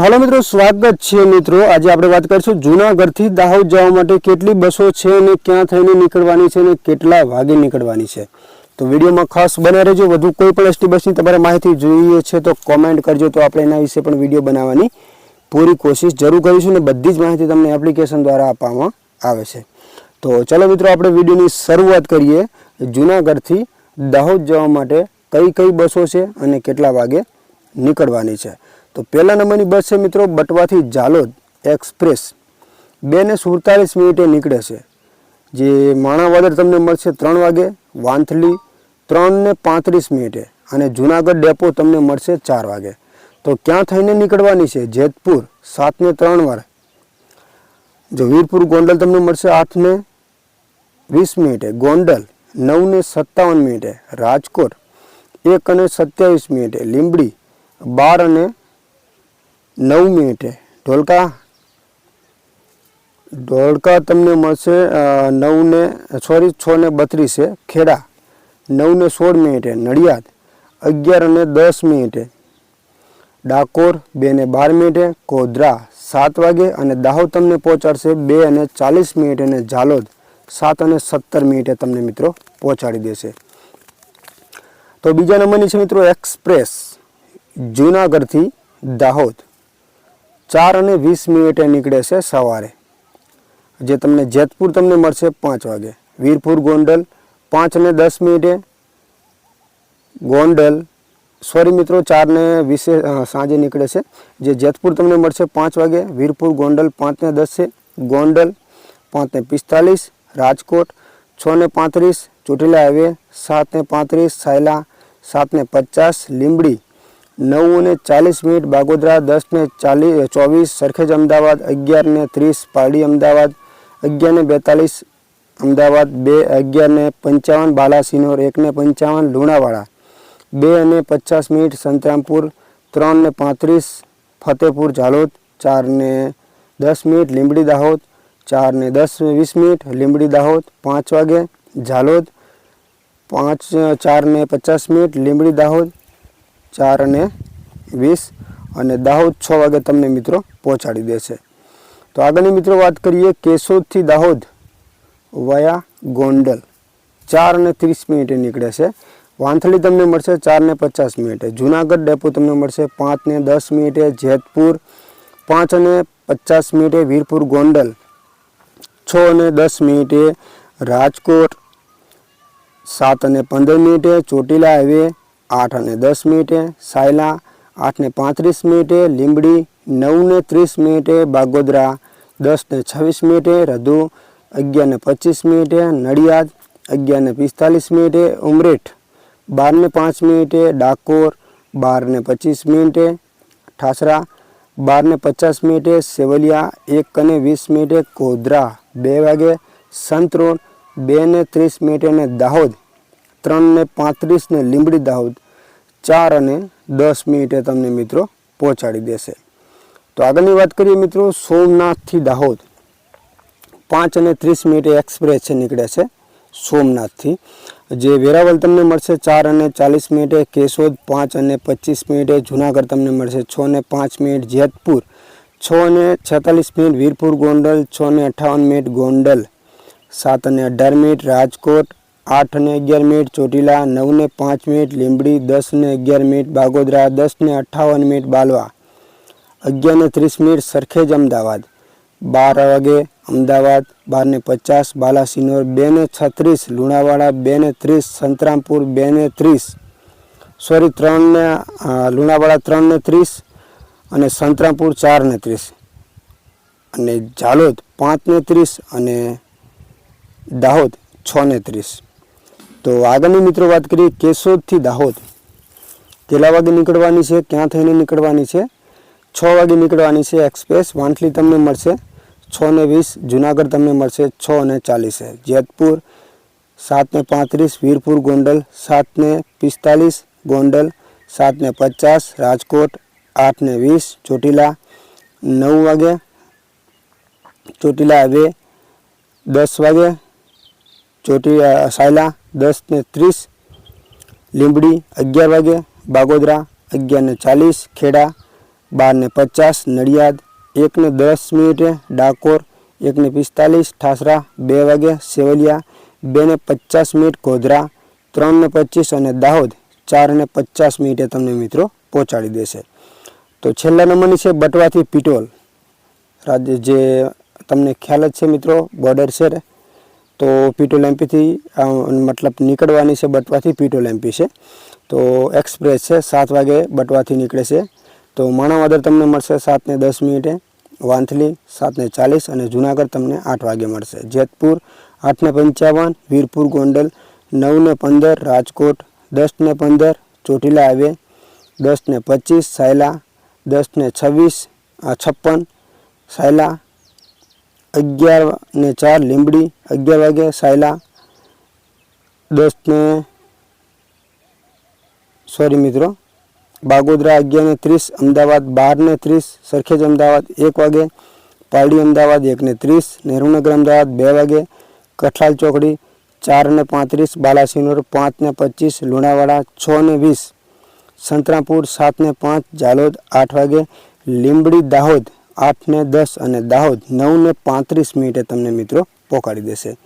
તો હાલો મિત્રો, સ્વાગત છે મિત્રો। આજે આપણે વાત કરીશું જૂનાગઢથી દાહોદ જવા માટે કેટલી બસો છે અને ક્યાં થઈને નીકળવાની છે અને કેટલા વાગે નીકળવાની છે। તો વિડીયોમાં ખાસ બને રહેજો। વધુ કોઈ પણ એસટી બસની તમારે માહિતી જોઈએ છે તો કોમેન્ટ કરજો, તો આપણે એના વિશે પણ વિડીયો બનાવવાની પૂરી કોશિશ જરૂર કરીશું અને બધી જ માહિતી તમને એપ્લિકેશન દ્વારા આપવામાં આવે છે। તો ચાલો મિત્રો, આપણે વિડીયોની શરૂઆત કરીએ। જૂનાગઢથી દાહોદ જવા માટે કઈ કઈ બસો છે અને કેટલા વાગે નીકળવાની છે। तो पहला नंबर की बस है मित्रों बटवाथी जालोद एक्सप्रेस 2:47 निकळे छे। जे माणावदर तमने मळशे 3 वागे, वांथली 3:35 अने जूनागढ़ डेपो तमने मळशे 4 वागे। तो क्या थईने निकळवानी छे? जेतपुर 7:03 जो वीरपुर गोंडल तमने मळशे 8:20 गोंडल 9:57 राजकोट 1:27 લીંબડી 12:09 ढोलका तमने मळशे 6:32 खेड़ा 9:16 नड़ियाद 11:10 डाकोर 2:12 कोदरा 7 वागे अने दाहोद तमने पहोंचाडशे 2:40 अने जालोद 7:17 तमने मित्रों पहोंचाडी देशे। तो बीजा नंबरनी छे मित्रों एक्सप्रेस जूनागढ़थी दाहोद 4:20 निकळे छे सवारे। जे तमने जेतपुर तमने मळशे 5 वागे, वीरपुर गोंडल 5:10 गोंडल सॉरी मित्रों 4:20 सांजे निकळे छे। जे जेतपुर तमने मळशे 5 वागे, वीरपुर गोंडल 5:10 गोंडल 5:45 राजकोट 6:35 ચોટીલા हाईवे 7:35 सायला 7:50 લીંબડી 9:40 बागोदरा 10:24 सरखेज अमदावाद 11:30 पारडी अमदावाद 11:42 अमदावाद 11:55 बालासिनोर 1:55 लुणावाड़ा 2:50 संतरामपुर 3:35 फतेहपुर जालोद 4:10 લીંબડી दाहोद 4:20 લીંબડી दाहोद 5 वागे जालोद 4:50 લીંબડી दाहोद 4:20 અને દાહોદ 6 વાગે તમને મિત્રો પહોંચાડી દેશે। તો આગળની મિત્રો વાત કરીએ કેશોદથી દાહોદ વયા ગોંડલ 4:30 નીકળે છે। વાંથલી તમને મળશે 4:50 જૂનાગઢ ડેપો તમને મળશે 5:10 જેતપુર 5:50 વીરપુર ગોંડલ 6:10 રાજકોટ 7:15 ચોટીલા હાઈવે 8:10 सायला 8:35 લીંબડી 9:30 बागोदरा 10:26 रधु 11:25 नड़ियाद 11:45 उमरेठ 12:05 डाकोर 12:25 ठासरा 12:50 सेवलिया 1:20 कोदरा 2 वागे संतरोड 2:30 ने दाहोद 3:35 ने લીંબડી दाहोद 4:10 तमने मित्रों पहोंचाड़ी देशे। तो आगळनी वात करिए मित्रों सोमनाथथी दाहोद 5:30 एक्सप्रेस छे निकळे छे सोमनाथथी। जे वेरावल तमने मळशे 4:40 केशोद 5:25 जूनागढ़ तमने मळशे 6:05 जेतपुर 6:46 वीरपुर गोंडल 6:58 गोंडल 7:18 राजकोट 8:11 ચોટીલા 9:05 લીંબડી 10:11 બાગોદરા 10:58 બાલવા 11:30 સરખેજ અમદાવાદ 12 વાગે અમદાવાદ 12:50 બાલાસિનોર 2:36 લુણાવાડા 2:30 સંતરામપુર 2:30 સોરી 3 લુણાવાડા 3:30 અને સંતરામપુર 4:30 અને જાલોદ 5:30 અને દાહોદ 6:30। तो आगळनी मित्रों बात करिए केशोदथी दाहोद केटला वागे निकळवानी छे, क्यां थईने निकळवानी छे? 6 वागे निकळवानी छे एक्सप्रेस। वांथली तमने मळशे 6:20 जूनागढ़ तमने मळशे 6:40 जेतपुर 7:35 वीरपुर गोंडल 7:45 गोंडल 7:50 राजकोट 8:20 ચોટીલા 9 वागे ચોટીલા हाईवे 10 वागे ચોટીલા સાયલા 10:30 લીંબડી 11 વાગે, બાગોદરા 11:40 ખેડા 12:50 નડિયાદ, 1:10 મિનિટે ડાકોર, 1:45 ઠાસરા, 2 વાગે સેવલિયા, 2:50 મિનિટ ગોધરા, 3:25 અને દાહોદ 4:50 મિનિટે તમને મિત્રો પહોંચાડી દેશે. તો છેલ્લા નંબરની છે બટવાથી પીટોલ, રાજ્ય જે તમને ખ્યાલ જ છે મિત્રો બોર્ડર છે. તો પીટોલ એમપીથી મતલબ નીકળવાની છે બટવાથી પીટોલ એમપી છે. તો એક્સપ્રેસ છે 7 વાગે બટવાથી નીકળે છે. તો માણાવદર તમને મળશે 7:10 મિનિટે, વાંથલી 7:40 અને જુનાગઢ તમને 8 વાગે મળશે. જેતપુર 8:55, વીરપુર ગોંડલ 9:15, રાજકોટ 10:15, ચોટીલા હાઈવે 10:25, સાયલા 10:56, સાયલા 11:04, લીંબડી 11 વાગે, સાયલા 10 મિત્રો બાગોદરા 11:30, અમદાવાદ 12:30, સરખેજ અમદાવાદ 1 વાગે, પારડી અમદાવાદ 1:30, નહેરુનગર અમદાવાદ 2 વાગે, કઠલાલ ચોકડી 4:35, બાલાસિનોર 5:25, લુણાવાડા 6:20, સંતરામપુર 7:05, જાલોદ 8 વાગે, લીંબડી દાહોદ 8:10 અને દાહોદ 9:35 મિનિટે તમને મિત્રો પહોંચાડી દેશે.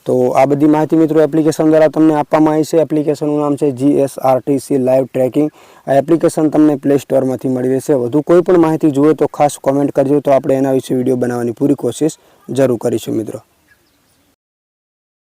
તો આ બધી માહિતી મિત્રો એપ્લિકેશન દ્વારા તમને આપવામાં આવી છે. એપ્લિકેશનનું નામ છે GSRTC લાઈવ ટ્રેકિંગ. આ એપ્લિકેશન તમને પ્લે સ્ટોરમાંથી મળી રહેશે. વધુ કોઈ પણ માહિતી જોઈએ તો ખાસ કોમેન્ટ કરજો, તો આપણે એના વિશે વિડીયો બનાવવાની પૂરી કોશિશ જરૂર કરીશું મિત્રો.